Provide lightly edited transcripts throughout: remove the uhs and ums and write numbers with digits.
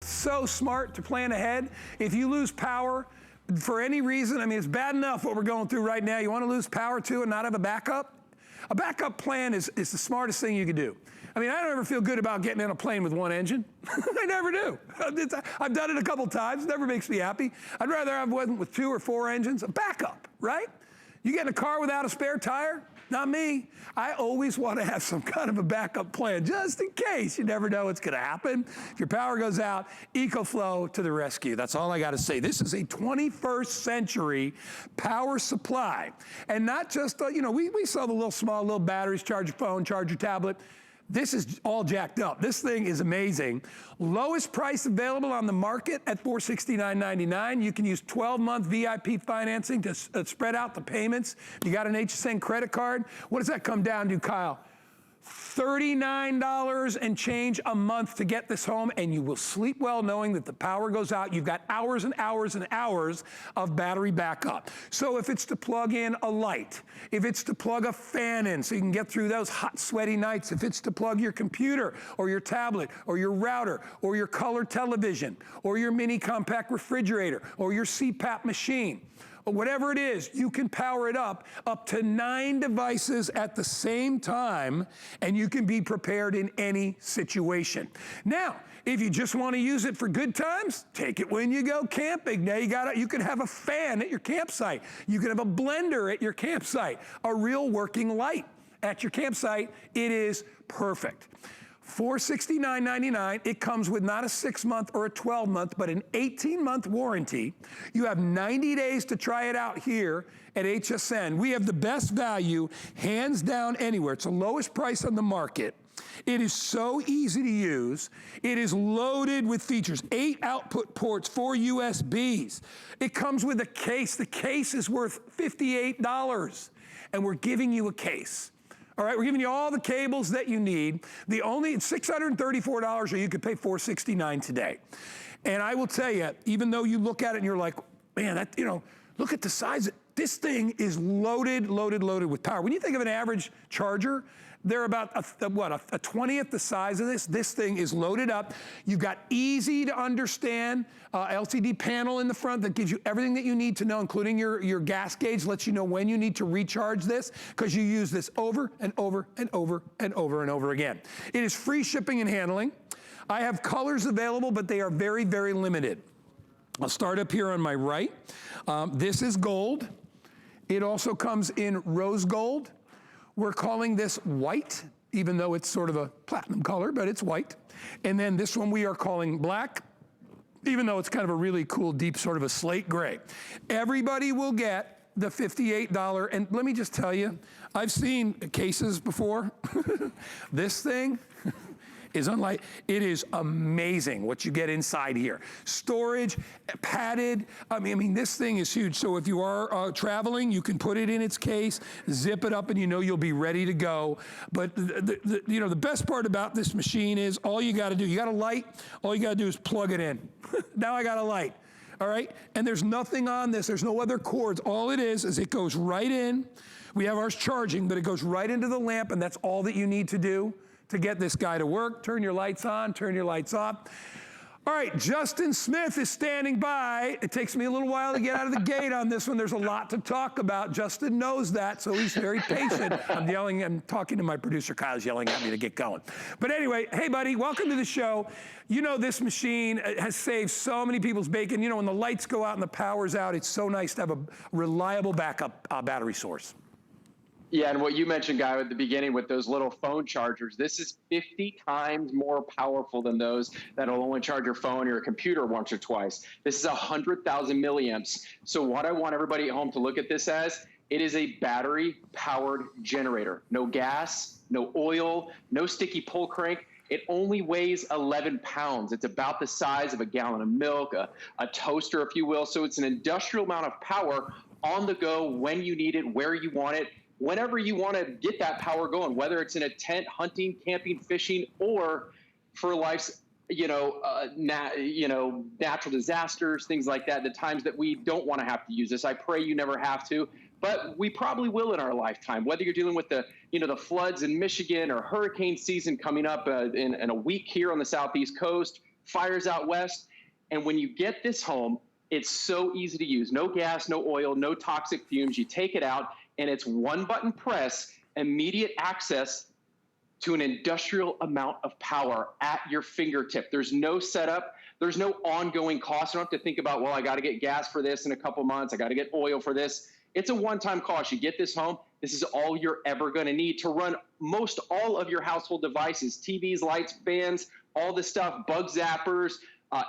So smart to plan ahead. If you lose power for any reason, I mean, it's bad enough what we're going through right now. You want to lose power too and not have a backup? A backup plan is the smartest thing you can do. I mean, I don't ever feel good about getting in a plane with one engine. I never do. I've done it a couple times. It never makes me happy. I'd rather have one with 2 or 4 engines. A backup, right? You get in a car without a spare tire? Not me. I always want to have some kind of a backup plan, just in case. You never know what's going to happen. If your power goes out, EcoFlow to the rescue. That's all I got to say. This is a 21st century power supply. And not just, you know, we sell the little batteries, charge your phone, charge your tablet. This is all jacked up. This thing is amazing. Lowest price available on the market at $469.99. You can use 12-month VIP financing to spread out the payments. You got an HSN credit card. What does that come down to, Kyle? $39 and change a month to get this home, and you will sleep well knowing that the power goes out. You've got hours and hours and hours of battery backup. So if it's to plug in a light, if it's to plug a fan in so you can get through those hot, sweaty nights, if it's to plug your computer or your tablet or your router or your color television or your mini compact refrigerator or your CPAP machine, or whatever it is, you can power it up to 9 devices at the same time, and you can be prepared in any situation. Now, if you just want to use it for good times, take it when you go camping. Now you can have a fan at your campsite. You can have a blender at your campsite, a real working light at your campsite. It is perfect. $469.99, it comes with not a 6-month or a 12-month, but an 18-month warranty. You have 90 days to try it out here at HSN. We have the best value, hands down, anywhere. It's the lowest price on the market. It is so easy to use. It is loaded with features, 8 output ports, 4 USBs. It comes with a case. The case is worth $58, and we're giving you a case. All right, we're giving you all the cables that you need. It's $634, or you could pay $469 today. And I will tell you, even though you look at it and you're like, man, look at the size. This thing is loaded, loaded, loaded with power. When you think of an average charger, they're about a 20th the size of this. This thing is loaded up. You've got easy to understand LCD panel in the front that gives you everything that you need to know, including your gas gauge, lets you know when you need to recharge this, because you use this over and over and over and over and over again. It is free shipping and handling. I have colors available, but they are very, very limited. I'll start up here on my right. This is gold. It also comes in rose gold. We're calling this white, even though it's sort of a platinum color, but it's white. And then this one we are calling black, even though it's kind of a really cool, deep sort of a slate gray. Everybody will get the $58, and let me just tell you, I've seen cases before. This thing is unlike, it is amazing what you get inside here. Storage, padded, I mean, this thing is huge. So if you are traveling, you can put it in its case, zip it up, and you know you'll be ready to go. But the best part about this machine is all you gotta do, you got a light, all you gotta do is plug it in. Now I got a light. All right, and there's nothing on this, there's no other cords. All it is it goes right in. We have ours charging, but it goes right into the lamp, and that's all that you need to do to get this guy to work. Turn your lights on, turn your lights off. All right, Justin Smith is standing by. It takes me a little while to get out of the gate on this one. There's a lot to talk about. Justin knows that, so he's very patient. I'm talking to my producer, Kyle's yelling at me to get going. But anyway, hey buddy, welcome to the show. You know, this machine has saved so many people's bacon. You know, when the lights go out and the power's out, it's so nice to have a reliable backup battery source. Yeah, and what you mentioned, Guy, at the beginning with those little phone chargers, this is 50 times more powerful than those that'll only charge your phone or your computer once or twice. This is 100,000 milliamps. So what I want everybody at home to look at this as, it is a battery-powered generator. No gas, no oil, no sticky pull crank. It only weighs 11 pounds. It's about the size of a gallon of milk, a toaster, if you will. So it's an industrial amount of power on the go when you need it, where you want it, whenever you want to get that power going, whether it's in a tent, hunting, camping, fishing, or for life's, natural disasters, things like that, the times that we don't want to have to use this. I pray you never have to, but we probably will in our lifetime, whether you're dealing with the floods in Michigan or hurricane season coming up in a week here on the Southeast coast, fires out west. And when you get this home, it's so easy to use. No gas, no oil, no toxic fumes. You take it out, and it's one button press, immediate access to an industrial amount of power at your fingertip. There's no setup. There's no ongoing cost. You don't have to think about, well, I got to get gas for this in a couple months. I got to get oil for this. It's a one-time cost. You get this home. This is all you're ever going to need to run most all of your household devices, TVs, lights, fans, all this stuff, bug zappers,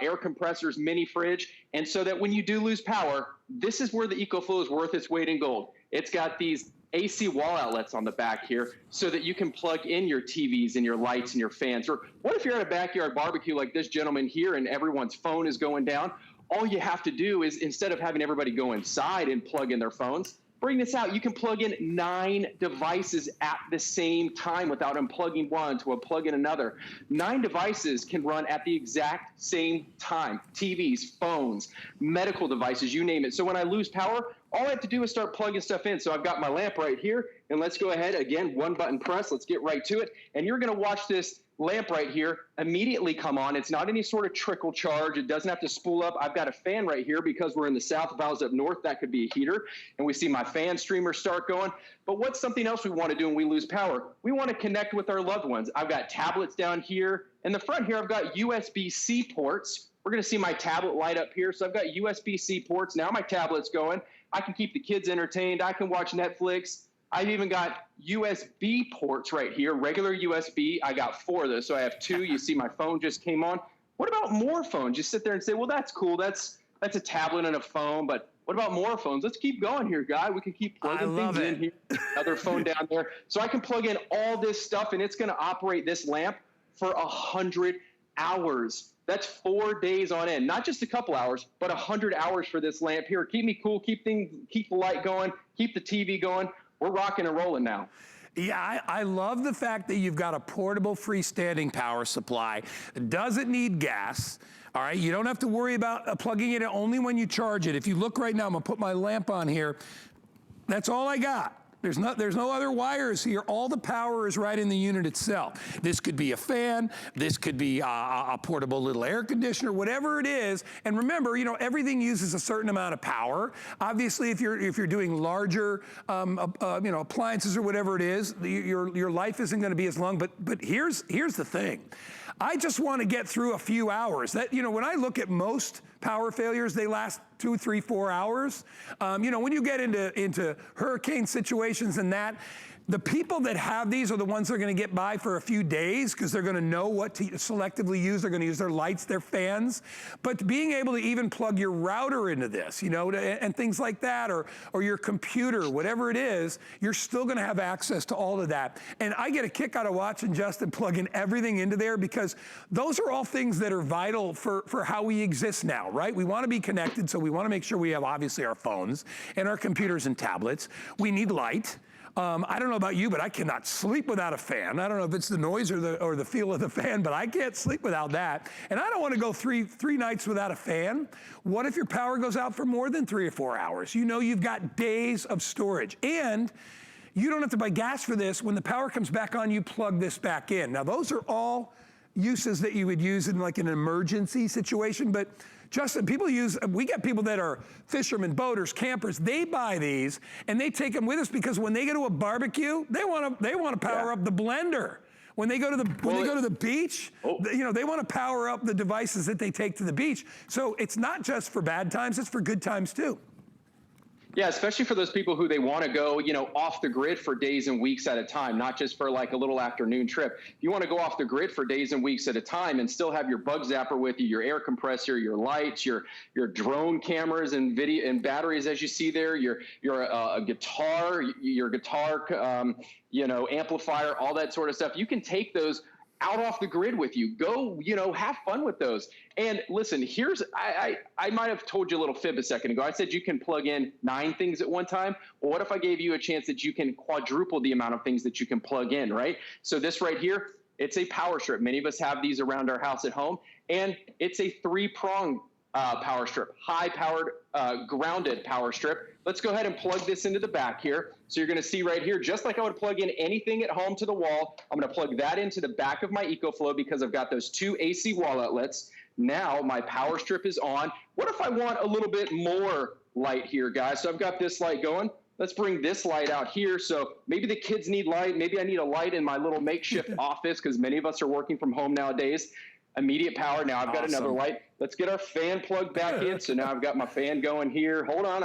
air compressors, mini fridge. And so that when you do lose power, this is where the EcoFlow is worth its weight in gold. It's got these AC wall outlets on the back here so that you can plug in your TVs and your lights and your fans. Or what if you're at a backyard barbecue like this gentleman here and everyone's phone is going down? All you have to do is, instead of having everybody go inside and plug in their phones, bring this out. You can plug in 9 devices at the same time without unplugging one to unplug in another. 9 devices can run at the exact same time. TVs, phones, medical devices, you name it. So when I lose power, all I have to do is start plugging stuff in. So I've got my lamp right here, and let's go ahead, again, one button press. Let's get right to it. And you're going to watch this lamp right here immediately come on. It's not any sort of trickle charge. It doesn't have to spool up. I've got a fan right here because we're in the south. If I was up north, that could be a heater. And we see my fan streamer start going. But what's something else we want to do when we lose power? We want to connect with our loved ones. I've got tablets down here. In the front here, I've got USB-C ports. We're going to see my tablet light up here. So I've got USB-C ports. Now my tablet's going. I can keep the kids entertained. I can watch Netflix. I've even got USB ports right here, regular USB. I got 4 of those, so I have 2. You see my phone just came on. What about more phones? You sit there and say, well, that's cool. That's a tablet and a phone, but what about more phones? Let's keep going here, guy. We can keep plugging things in here. Another phone down there. So I can plug in all this stuff, and it's going to operate this lamp for 100 hours. That's 4 days on end, not just a couple hours, but 100 hours for this lamp here. Keep me cool, keep the light going, keep the TV going. We're rocking and rolling now. Yeah, I love the fact that you've got a portable freestanding power supply. It doesn't need gas. All right, you don't have to worry about plugging it in only when you charge it. If you look right now, I'm gonna put my lamp on here. That's all I got. There's no other wires here. All the power is right in the unit itself. This could be a fan. This could be a portable little air conditioner, whatever it is. And remember, you know, everything uses a certain amount of power. Obviously, if you're doing larger, you know, appliances or whatever it is, your life isn't going to be as long. But here's the thing. I just want to get through a few hours. That, you know, when I look at most power failures, they last 2, 3, 4 hours. You know, when you get into hurricane situations and that, the people that have these are the ones that are going to get by for a few days because they're going to know what to selectively use. They're going to use their lights, their fans. But being able to even plug your router into this, you know, and things like that, or your computer, whatever it is, you're still going to have access to all of that. And I get a kick out of watching Justin plugging everything into there because those are all things that are vital for how we exist now, right? We want to be connected, so we want to make sure we have obviously our phones and our computers and tablets. We need light. I don't know about you, but I cannot sleep without a fan. I don't know if it's the noise or the feel of the fan, but I can't sleep without that. And I don't want to go three nights without a fan. What if your power goes out for more than 3 or 4 hours? You know you've got days of storage. And you don't have to buy gas for this. When the power comes back on, you plug this back in. Now, those are all uses that you would use in like an emergency situation, but Justin, we get people that are fishermen, boaters, campers, they buy these and they take them with us because when they go to a barbecue, they want to power up the blender. When they go to the beach, you know, they want to power up the devices that they take to the beach. So it's not just for bad times, it's for good times too. Yeah, especially for those people who they want to go, you know, off the grid for days and weeks at a time, not just for like a little afternoon trip. If you want to go off the grid for days and weeks at a time and still have your bug zapper with you, your air compressor, your lights, your drone cameras and video and batteries, as you see there, your guitar, you know, amplifier, all that sort of stuff. You can take those out off the grid with you. Go, you know, have fun with those. And listen, I might have told you a little fib a second ago. I said you can plug in 9 things at one time. Well, what if I gave you a chance that you can quadruple the amount of things that you can plug in, right? So this right here, it's a power strip. Many of us have these around our house at home, and it's a 3-prong power strip, high-powered, grounded power strip. Let's go ahead and plug this into the back here. So you're going to see right here, just like I would plug in anything at home to the wall, I'm going to plug that into the back of my EcoFlow because I've got those 2 AC wall outlets. Now my power strip is on. What if I want a little bit more light here, guys? So I've got this light going. Let's bring this light out here. So maybe the kids need light. Maybe I need a light in my little makeshift office, because many of us are working from home nowadays. Immediate power. Now I've got another light. Let's get our fan plugged back in. So now I've got my fan going here. Hold on,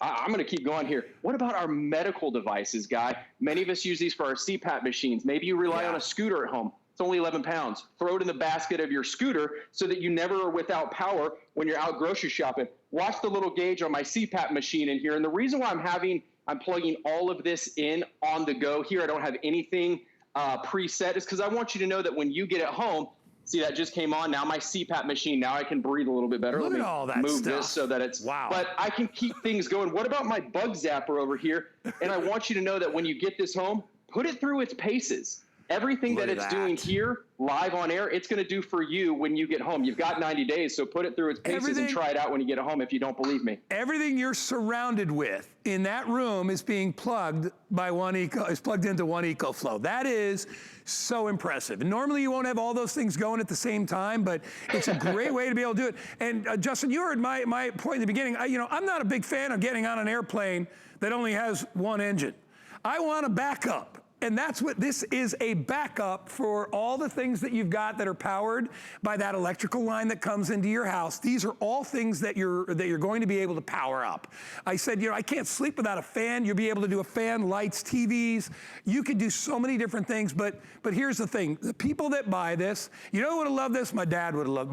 I'm going to keep going here. What about our medical devices, Guy? Many of us use these for our CPAP machines. Maybe you rely on a scooter at home. It's only 11 pounds. Throw it in the basket of your scooter so that you never are without power when you're out grocery shopping. Watch the little gauge on my CPAP machine in here. And the reason why I'm plugging all of this in on the go here, I don't have anything preset, is because I want you to know that when you get it home, see, that just came on. Now my CPAP machine, now I can breathe a little bit better. Look Let me at all that move stuff. this so that it's, wow. But I can keep things going. What about my bug zapper over here? And I want you to know that when you get this home, put it through its paces. Everything that it's doing here, live on air, it's going to do for you when you get home. You've got 90 days, so put it through its paces and try it out when you get home if you don't believe me. Everything you're surrounded with in that room is being plugged by is plugged into one EcoFlow. That is so impressive. And normally you won't have all those things going at the same time, but it's a great way to be able to do it. And Justin, you heard my point in the beginning. I'm not a big fan of getting on an airplane that only has one engine. I want a backup. And that's what this is, a backup for all the things that you've got that are powered by that electrical line that comes into your house. These are all things that you're going to be able to power up. I said, I can't sleep without a fan. You'll be able to do a fan, lights, TVs. You can do so many different things, but here's the thing. The people that buy this, who would have loved this? My dad would have loved it.